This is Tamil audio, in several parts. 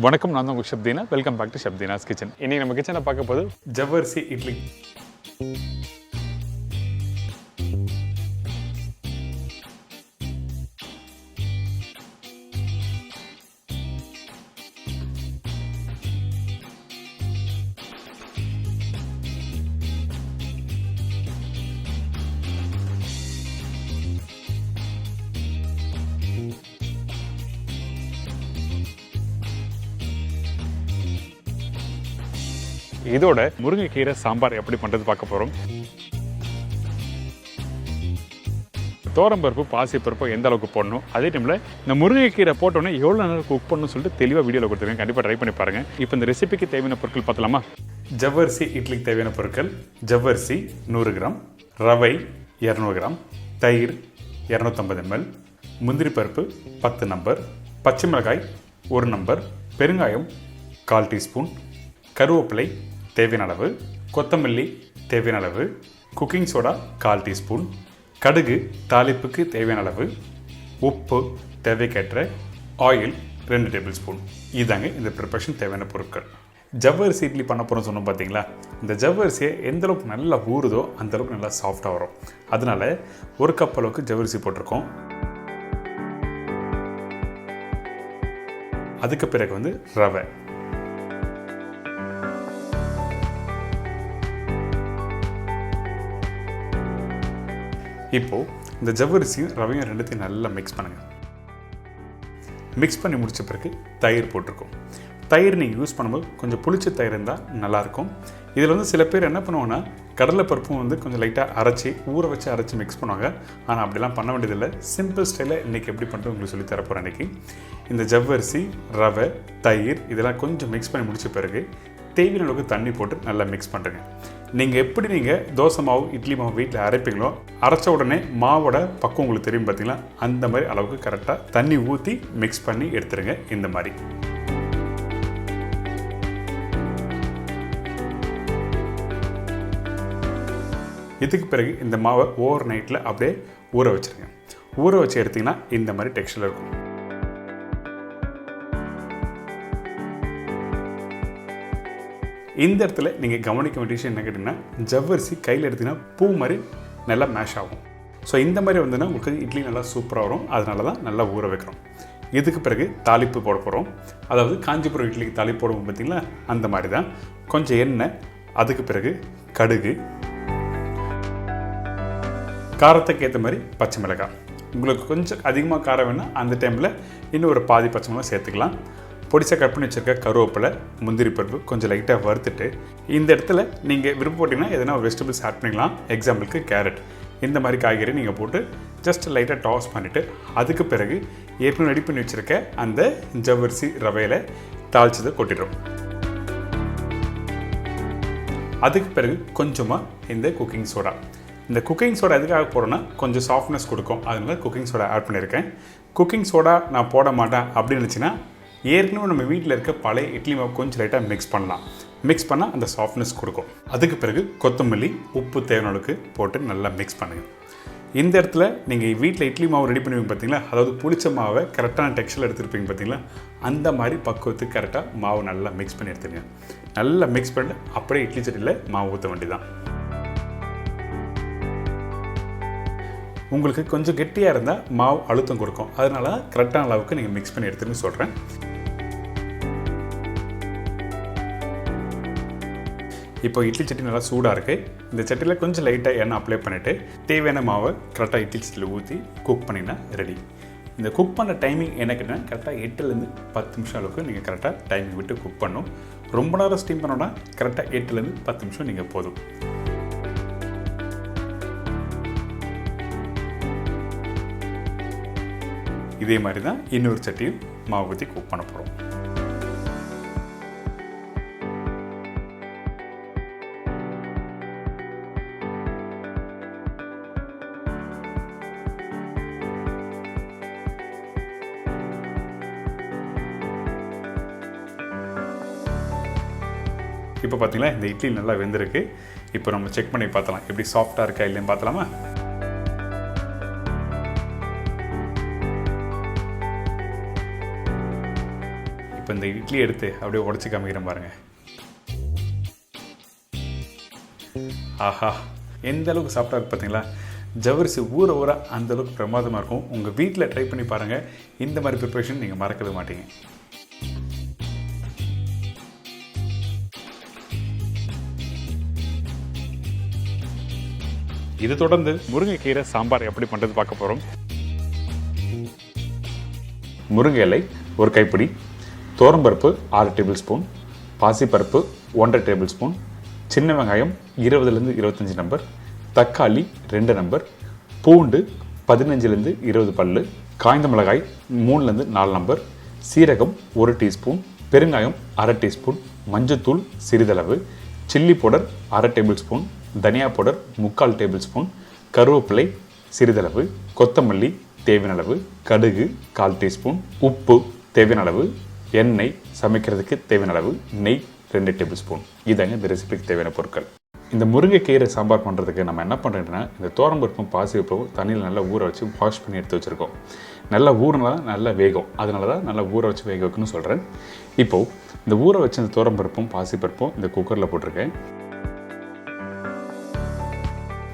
வணக்கம், நான் தான் உங்கள் Shabdeena. Welcome back to Shabdeena's kitchen. இன்றைக்கி நம்ம கிச்சனை பார்க்க போது ஜவ்வரிசி இட்லி. இதோட முருங்கைக்கீரை சாம்பார் எப்படி பண்ணுறது பார்க்க போகிறோம். தோரம்பருப்பு, பாசிப்பருப்பு எந்த அளவுக்கு போடணும், அதே டைமில் இந்த முருங்கைக்கீரை போட்டோன்னே எவ்வளோ நேரம் குக் பண்ணணும்னு சொல்லிட்டு தெளிவாக வீடியோவில் கொடுத்துருக்கேன். கண்டிப்பாக ட்ரை பண்ணி பாருங்கள். இப்போ இந்த ரெசிபிக்கு தேவையான பொருட்கள் பார்த்தலாமா? ஜவ்வரிசி இட்லிக்கு தேவையான பொருட்கள்: ஜவ்வரிசி 100 கிராம், ரவை 200 கிராம், தயிர் 250 ml, முந்திரி பருப்பு 10 நம்பர், பச்சை மிளகாய் 1 நம்பர், பெருங்காயம் 1/4 டீஸ்பூன், கருவேப்பிலை தேவையான அளவு, கொத்தமல்லி தேவையான அளவு, குக்கிங் சோடா 1/4 டீஸ்பூன், கடுகு தாளிப்புக்கு தேவையான அளவு, உப்பு தேவைக்கேற்ற, ஆயில் 2 டேபிள் ஸ்பூன். இதாங்க இந்த ப்ரிப்பரேஷன் தேவையான பொருட்கள். ஜவ்வரிசி இட்லி பண்ண போகிறோம்னு சொன்னோம் பார்த்தீங்களா? இந்த ஜவ்வரிசியை எந்தளவுக்கு நல்லா ஊறுதோ அந்தளவுக்கு நல்லா சாஃப்டாக வரும். அதனால் 1 கப் அளவுக்கு ஜவ்வரிசி போட்டிருக்கோம். அதுக்கு பிறகு ரவை. இப்போது இந்த ஜவ்வரிசியும் ரவையும் ரெண்டுத்தையும் நல்லா மிக்ஸ் பண்ணுங்கள். மிக்ஸ் பண்ணி முடித்த பிறகு தயிர் போட்டிருக்கோம். தயிர் நீங்கள் யூஸ் பண்ணும்போது கொஞ்சம் புளிச்ச தயிர் இருந்தால் நல்லாயிருக்கும். இதில் சில பேர் என்ன பண்ணுவாங்கன்னா, கடலைப்பருப்பும் கொஞ்சம் லைட்டாக அரைச்சி ஊற வச்சு அரைச்சி மிக்ஸ் பண்ணுவாங்க. ஆனால் அப்படிலாம் பண்ண வேண்டியதில்லை. சிம்பிள் ஸ்டைலில் இன்றைக்கி எப்படி பண்ணுறது உங்களுக்கு சொல்லி தரப்போகிறேன். இன்றைக்கி இந்த ஜவ்வரிசி, ரவை, தயிர் இதெல்லாம் கொஞ்சம் மிக்ஸ் பண்ணி முடித்த பிறகு தேவையான அளவுக்கு தண்ணி போட்டு நல்லா மிக்ஸ் பண்ணுறேங்க. நீங்கள் தோசை மாவு, இட்லி மாவு வீட்டில் அரைப்பீங்களோ, அரைச்ச உடனே மாவோட பக்கம் உங்களுக்கு தெரியும் பார்த்தீங்களா? அந்த மாதிரி அளவுக்கு கரெக்டாக தண்ணி ஊற்றி மிக்ஸ் பண்ணி எடுத்துருங்க. இந்த மாதிரி இதுக்கு பிறகு இந்த மாவை ஓவர் நைட்டில் அப்படியே ஊற வச்சுருங்க. ஊற வச்சு எடுத்திங்கன்னா இந்த மாதிரி டெக்ஸ்டரில் இருக்கும். இந்த இடத்துல நீங்கள் கவனிக்க வேண்டிய விஷயம் என்ன கேட்டிங்கன்னா, ஜவ்வரிசி கையில் எடுத்திங்கன்னா பூ மாதிரி நல்லா மேஷ் ஆகும். ஸோ இந்த மாதிரி உங்களுக்கு இட்லி நல்லா சூப்பராக வரும். அதனால தான் நல்லா ஊற வைக்கிறோம். இதுக்கு பிறகு தாளிப்பு போட போகிறோம். அதாவது காஞ்சிபுரம் இட்லிக்கு தாளிப்பு போடுவோம் பார்த்தீங்களா? அந்த மாதிரி தான். கொஞ்சம் எண்ணெய், அதுக்கு பிறகு கடுகு, காரத்துக்கு ஏற்ற மாதிரி பச்சை மிளகாய். உங்களுக்கு கொஞ்சம் அதிகமாக காரம் வேணால் அந்த டைமில் இன்னும் ஒரு பாதி பச்சை மிளகாய் சேர்த்துக்கலாம். பொடிசா கட் பண்ணி வச்சுருக்க கருவேப்பிலை, முந்திரி பருப்பு கொஞ்சம் லைட்டாக வறுத்துட்டு, இந்த இடத்துல நீங்கள் விருப்பப்பட்டீங்கன்னா எதனா ஒரு வெஜிடபிள்ஸ் ஆட் பண்ணிக்கலாம். எக்ஸாம்பிளுக்கு கேரட், இந்த மாதிரி காய்கறி நீங்கள் போட்டு ஜஸ்ட் லைட்டாக டாஸ் பண்ணிவிட்டு, அதுக்கு பிறகு ஏற்கனவே ரெடி பண்ணி வச்சுருக்க அந்த ஜவ்வரிசி ரவையில் தாளிச்சதை கொட்டிடுறோம். அதுக்கு பிறகு கொஞ்சமாக இந்த குக்கிங் சோடா. இந்த குக்கிங் சோடா எதுக்காக போகிறோன்னா, கொஞ்சம் சாஃப்ட்னஸ் கொடுக்கும். அதனால குக்கிங் சோடா ஆட் பண்ணியிருக்கேன். குக்கிங் சோடா நான் போட மாட்டேன் அப்படின்னு நினச்சின்னா, ஏற்கனவே நம்ம வீட்டில் இருக்க பழைய இட்லி மாவு கொஞ்சம் லைட்டாக மிக்ஸ் பண்ணலாம். மிக்ஸ் பண்ணால் அந்த சாஃப்ட்னஸ் கொடுக்கும். அதுக்கு பிறகு கொத்தமல்லி, உப்பு தேவையான அளவுக்கு போட்டு நல்லா மிக்ஸ் பண்ணுங்கள். இந்த இடத்துல நீங்கள் வீட்டில் இட்லி மாவு ரெடி பண்ணுவீங்க பார்த்தீங்களா? அதாவது புளிச்ச மாவை கரெக்டான டெக்ஸ்டரில் எடுத்துருப்பீங்க பார்த்தீங்களா? அந்த மாதிரி பக்குவத்துக்கு கரெக்டாக மாவு நல்லா மிக்ஸ் பண்ணி எடுத்துங்க. நல்லா மிக்ஸ் பண்ணிட்டு அப்படியே இட்லி சட்டியில் மாவு ஊற்ற வேண்டியதான். உங்களுக்கு கொஞ்சம் கெட்டியாக இருந்தால் மாவு அழுத்தம் கொடுக்கும். அதனால கரெக்டான அளவுக்கு நீங்கள் மிக்ஸ் பண்ணி எடுத்துன்னு சொல்கிறேன். இப்போ இட்லி சட்டி நல்லா சூடாக இருக்குது. இந்த சட்டியில் கொஞ்சம் லைட்டாக எண்ணெய் அப்ளை பண்ணிவிட்டு தேவையான மாவை கரெக்டாக இட்லி சட்டியில் ஊற்றி குக் பண்ணிங்கன்னா ரெடி. இந்த குக் பண்ண டைமிங் என்ன கேட்டால் கரெக்டாக 8லேருந்து 10 நிமிஷம் அளவுக்கு நீங்கள் கரெக்டாக டைமிங் விட்டு குக் பண்ணணும். ரொம்ப நேரம் ஸ்டீம் பண்ணோன்னா கரெக்டாக 8லேருந்து 10 நிமிஷம் நீங்கள் போதும். இதே மாதிரி தான் இன்னொரு சட்டியும் மாவு ஊற்றி குக் பண்ண போகிறோம். இப்போ பார்த்தீங்களா, இந்த இட்லி நல்லா வெந்திருக்கு. இப்போ நம்ம செக் பண்ணி பார்த்தலாம் எப்படி சாஃப்டாக இருக்கா இல்லைன்னு பார்த்தலாமா? இப்போ இந்த இட்லி எடுத்து அப்படியே உடச்சி காமிக்கிறேன் பாருங்கள். ஆஹா, எந்த அளவுக்கு சாஃப்டாக இருக்குது பார்த்தீங்களா? ஜவ்வரிசி ஊற ஊற அந்தளவுக்கு பிரமாதமாக இருக்கும். உங்கள் வீட்டில் ட்ரை பண்ணி பாருங்கள். இந்த மாதிரி ப்ரிப்பரேஷன் நீங்கள் மறக்கவே மாட்டீங்க. இது தொடர்ந்து முருங்கைக்கீரை சாம்பார் எப்படி பண்ணுறது பார்க்க போகிறோம். முருங்கை இலை 1 கைப்பிடி, துவரம்பருப்பு 6 டேபிள் ஸ்பூன், பாசிப்பருப்பு 1½ டேபிள் ஸ்பூன், சின்ன வெங்காயம் 20லேருந்து 25 நம்பர், தக்காளி 2 நம்பர், பூண்டு 15லேருந்து 20 பல்லு, காய்ந்த மிளகாய் 3லேருந்து 4 நம்பர், சீரகம் 1 டீஸ்பூன், பெருங்காயம் 1/2 டீஸ்பூன், மஞ்சத்தூள் சிறிதளவு, சில்லி பவுடர் 1/2 டேபிள் ஸ்பூன், தனியா பவுடர் 3/4 டேபிள் ஸ்பூன், கருவேப்பிலை சிறிதளவு, கொத்தமல்லி தேவையான அளவு, கடுகு 1/4 டீஸ்பூன், உப்பு தேவையான அளவு, எண்ணெய் சமைக்கிறதுக்கு தேவையான அளவு, நெய் 2 டேபிள் ஸ்பூன். இதாங்க இந்த ரெசிபிக்கு தேவையான பொருட்கள். இந்த முருங்கைக்கீரை சாம்பார் பண்ணுறதுக்கு நம்ம என்ன பண்ணுறோம்னா, இந்த துவரம்பருப்பும் பாசிப்பருப்பும் தண்ணியில் நல்லா ஊற வச்சு வாஷ் பண்ணி எடுத்து வச்சுருக்கோம். நல்லா ஊறினா தான் நல்லா வேகும். அதனால தான் நல்லா ஊற வச்சு வேக வைக்கணும்னு சொல்கிறேன். இப்போது இந்த ஊற வச்ச இந்த துவரம்பருப்பும் பாசிப்பருப்பும் இந்த குக்கரில் போட்டிருக்கேன்.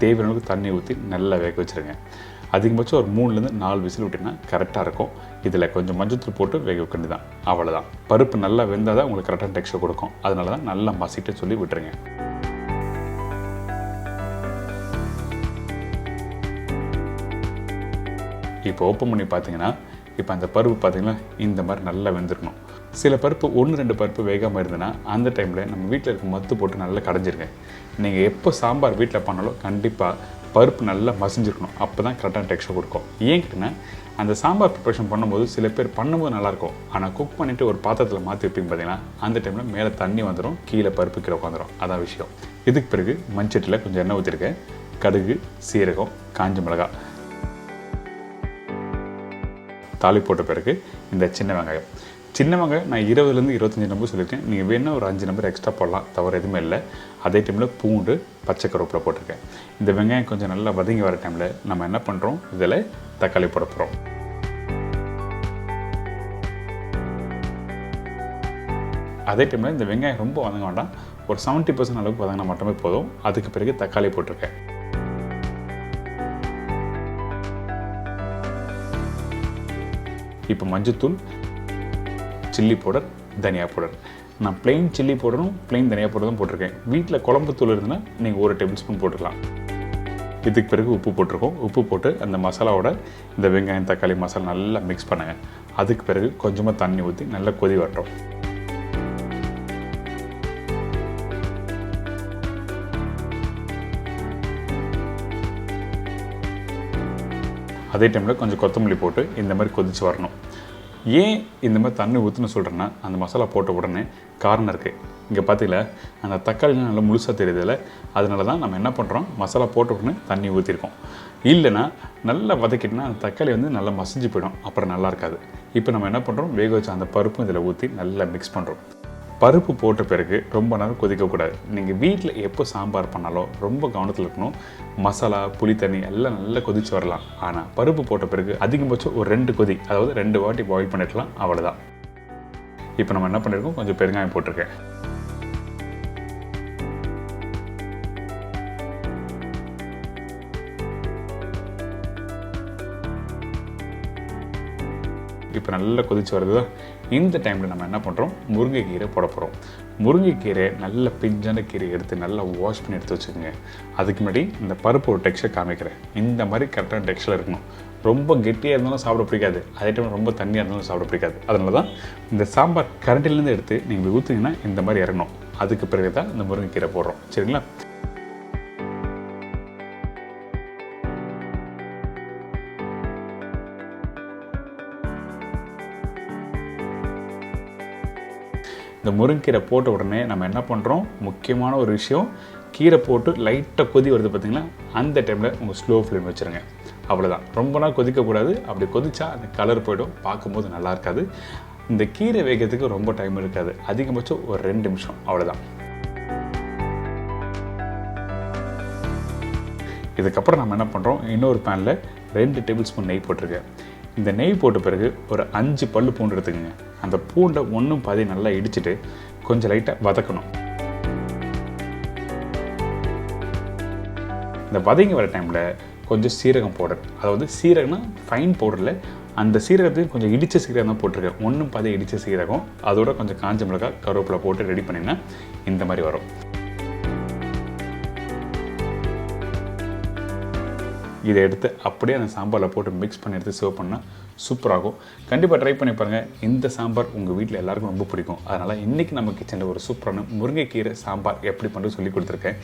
தேவையான அளவுக்கு தண்ணி ஊற்றி நல்லா வேக வச்சுருங்க. அதிகபட்சம் ஒரு 3லேருந்து 4 விசில் விட்டிங்கன்னா கரெக்டாக இருக்கும். இதில் கொஞ்சம் மஞ்சத்தூள் போட்டு வேக வைக்கிறது தான், அவ்வளோதான். பருப்பு நல்லா வெந்தால் தான் உங்களுக்கு கரெக்டான டெக்ஸ்சர் கொடுக்கும். அதனால தான் நல்லா மசிட்டு சொல்லி விட்டுருங்க. இப்போ ஓப்பன் பண்ணி பார்த்தீங்கன்னா, இப்போ அந்த பருப்பு பார்த்தீங்கன்னா இந்த மாதிரி நல்லா வெந்திருக்கணும். சில பருப்பு 1-2 பருப்பு வேகாமல் இருந்ததுன்னா அந்த டைமில் நம்ம வீட்டில் இருக்க மத்து போட்டு நல்லா கடைஞ்சிருங்க. நீங்கள் எப்போ சாம்பார் வீட்டில் பண்ணாலும் கண்டிப்பாக பருப்பு நல்லா மசிஞ்சிருக்கணும். அப்போ தான் கரெக்டான டெக்ஸ்சர் கொடுக்கும். ஏன் கேட்டிங்கன்னா, அந்த சாம்பார் ப்ரிப்பரேஷன் பண்ணும்போது சில பேர் பண்ணும்போது நல்லாயிருக்கும், ஆனால் குக் பண்ணிவிட்டு ஒரு பாத்திரத்தில் மாற்றி வைப்பீங்க பார்த்தீங்கன்னா, அந்த டைமில் மேலே தண்ணி வந்துடும், கீழே பருப்பு கீழே உட்காந்துரும். அதான் விஷயம். இதுக்கு பிறகு மண்சட்டியில் கொஞ்சம் எண்ணெய் ஊற்றிருக்கேன். கடுகு, சீரகம், காஞ்ச மிளகாய் தாளி போட்ட பிறகு இந்த சின்ன வெங்காயம் நான் 20லேருந்து 25 நம்பர் சொல்லியிருக்கேன். நீங்கள் வேணால் ஒரு 5 நம்பர் எக்ஸ்ட்ரா போடலாம், தவறு எதுவுமே இல்லை. அதே டைமில் பூண்டு, பச்சை கருவேப்பிலை போட்டிருக்கேன். இந்த வெங்காயம் கொஞ்சம் நல்லா வதங்கி வர டைமில் நம்ம என்ன பண்ணுறோம், இதில் தக்காளி போட போகிறோம். அதே டைமில் இந்த வெங்காயம் ரொம்ப வதங்க வேண்டாம், ஒரு 70% அளவுக்கு வதங்கினா மட்டுமே போதும். அதுக்கு பிறகு தக்காளி போட்டிருக்கேன். இப்போ மஞ்சத்தூள், சில்லி பவுடர், தனியா பவுடர். நான் பிளெயின் சில்லி பவுடரும் பிளெயின் தனியா பவுடரும் போட்டிருக்கேன். வீட்டில் குழம்பு தூள் இருந்ததுன்னா நீங்கள் 1 டேபிள் ஸ்பூன் போட்டுக்கலாம். இதுக்கு பிறகு உப்பு போட்டிருக்கோம். உப்பு போட்டு அந்த மசாலாவோட இந்த வெங்காயம் தக்காளி மசாலா நல்லா மிக்ஸ் பண்ணுங்கள். அதுக்கு பிறகு கொஞ்சமாக தண்ணி ஊற்றி நல்லா கொதி வரட்டும். அதே டைமில் கொஞ்சம் கொத்தமல்லி போட்டு இந்த மாதிரி கொதித்து வரணும். ஏன் இந்த மாதிரி தண்ணி ஊற்றுன்னு சொல்கிறேன்னா, அந்த மசாலா போட்ட உடனே காரணம் இருக்குது. இங்கே பார்த்தீங்களா, அந்த தக்காளிலாம் நல்லா முழுசாக தெரியுதில்ல, அதனால தான் நம்ம என்ன பண்ணுறோம், மசாலா போட்ட உடனே தண்ணி ஊற்றிருக்கோம். இல்லைன்னா நல்லா வதக்கிட்டோன்னா அந்த தக்காளி வந்து நல்லா மசிஞ்சு போயிடும், அப்புறம் நல்லா இருக்காது. இப்போ நம்ம என்ன பண்ணுறோம், வேக வச்ச அந்த பருப்பும் இதில் ஊற்றி நல்லா மிக்ஸ் பண்ணுறோம். பருப்பு போட்ட பிறகு ரொம்ப நேரம் கொதிக்கக்கூடாது. நீங்கள் வீட்டில் எப்போ சாம்பார் பண்ணாலும் ரொம்ப கவனத்தில் இருக்கணும். மசாலா, புளி தண்ணி எல்லாம் நல்லா கொதித்து வரலாம். ஆனால் பருப்பு போட்ட பிறகு அதிகபட்சம் ஒரு 2 கொதி, அதாவது 2 வாட்டி பாயில் பண்ணிக்கலாம், அவ்வளோதான். இப்போ நம்ம என்ன பண்ணியிருக்கோம், கொஞ்சம் பெருங்காயம் போட்டிருக்கேன். இப்போ நல்லா கொதிச்சு வருது தான். இந்த டைமில் நம்ம என்ன பண்ணுறோம், முருங்கைக்கீரை போட போகிறோம். முருங்கைக்கீரை நல்ல பிஞ்சான கீரை எடுத்து நல்லா வாஷ் பண்ணி எடுத்து வச்சுக்கோங்க. அதுக்கு முன்னாடி இந்த பருப்பு ஒரு டெக்ஸ்சர் காமிக்கிறேன். இந்த மாதிரி கரெக்டான டெக்ஸ்சர் இருக்கணும். ரொம்ப கெட்டியாக இருந்தாலும் சாப்பிட பிடிக்காது, அதே டைம் ரொம்ப தண்ணியாக இருந்தாலும் சாப்பிட பிடிக்காது. அதனால தான் இந்த சாம்பார் கரண்டிலேருந்து எடுத்து நீங்கள் ஊற்றிங்கன்னா இந்த மாதிரி இறங்கணும். அதுக்கு பிறகு தான் இந்த முருங்கைக்கீரை போடுறோம், சரிங்களா? இந்த முருங்கீரை போட்ட உடனே நம்ம என்ன பண்ணுறோம், முக்கியமான ஒரு விஷயம், கீரை போட்டு லைட்டாக கொதி வருது பார்த்திங்களா, அந்த டைமில் உங்கள் ஸ்லோ ஃப்ளேம் வச்சுருங்க. அவ்வளோதான். ரொம்ப நாள் கொதிக்கக்கூடாது. அப்படி கொதிச்சா அந்த கலர் போய்டும், பார்க்கும்போது நல்லா இருக்காது. இந்த கீரை வேகிறதுக்கு ரொம்ப டைம் இருக்காது, அதிகபட்சம் ஒரு 2 நிமிஷம், அவ்வளோதான். இதுக்கப்புறம் நம்ம என்ன பண்ணுறோம், இன்னொரு பேனில் 2 டேபிள் ஸ்பூன் நெய் போட்டிருக்கேன். இந்த நெய் போட்ட பிறகு ஒரு 5 பல்லு பூண்டு எடுத்துக்கோங்க. அந்த பூண்டை ஒன்றும் பாதி நல்லா இடிச்சிட்டு கொஞ்சம் லைட்டாக வதக்கணும். இந்த வதங்கி வர டைமில் கொஞ்சம் சீரகம் பவுடர், அதாவது சீரகம்னா ஃபைன் பவுடரில் அந்த சீரகத்தையும் கொஞ்சம் இடித்த சீரகம் தான் போட்டிருக்கேன். ஒன்றும் பாதி இடித்த சீரகம், அதோட கொஞ்சம் காஞ்ச மிளகாய், கருவேப்பிலை போட்டு ரெடி பண்ணிங்கன்னா இந்த மாதிரி வரும். இதை எடுத்து அப்படியே அந்த சாம்பாரில் போட்டு மிக்ஸ் பண்ணி எடுத்து சர்வ் பண்ணால் சூப்பராகும். கண்டிப்பாக ட்ரை பண்ணி பாருங்கள். இந்த சாம்பார் உங்கள் வீட்டில் எல்லாருக்கும் ரொம்ப பிடிக்கும். அதனால் இன்றைக்கி நம்ம கிச்சனில் ஒரு சூப்பரான முருங்கைக்கீரை சாம்பார் எப்படி பண்ணுறது சொல்லி கொடுத்துருக்கேன்.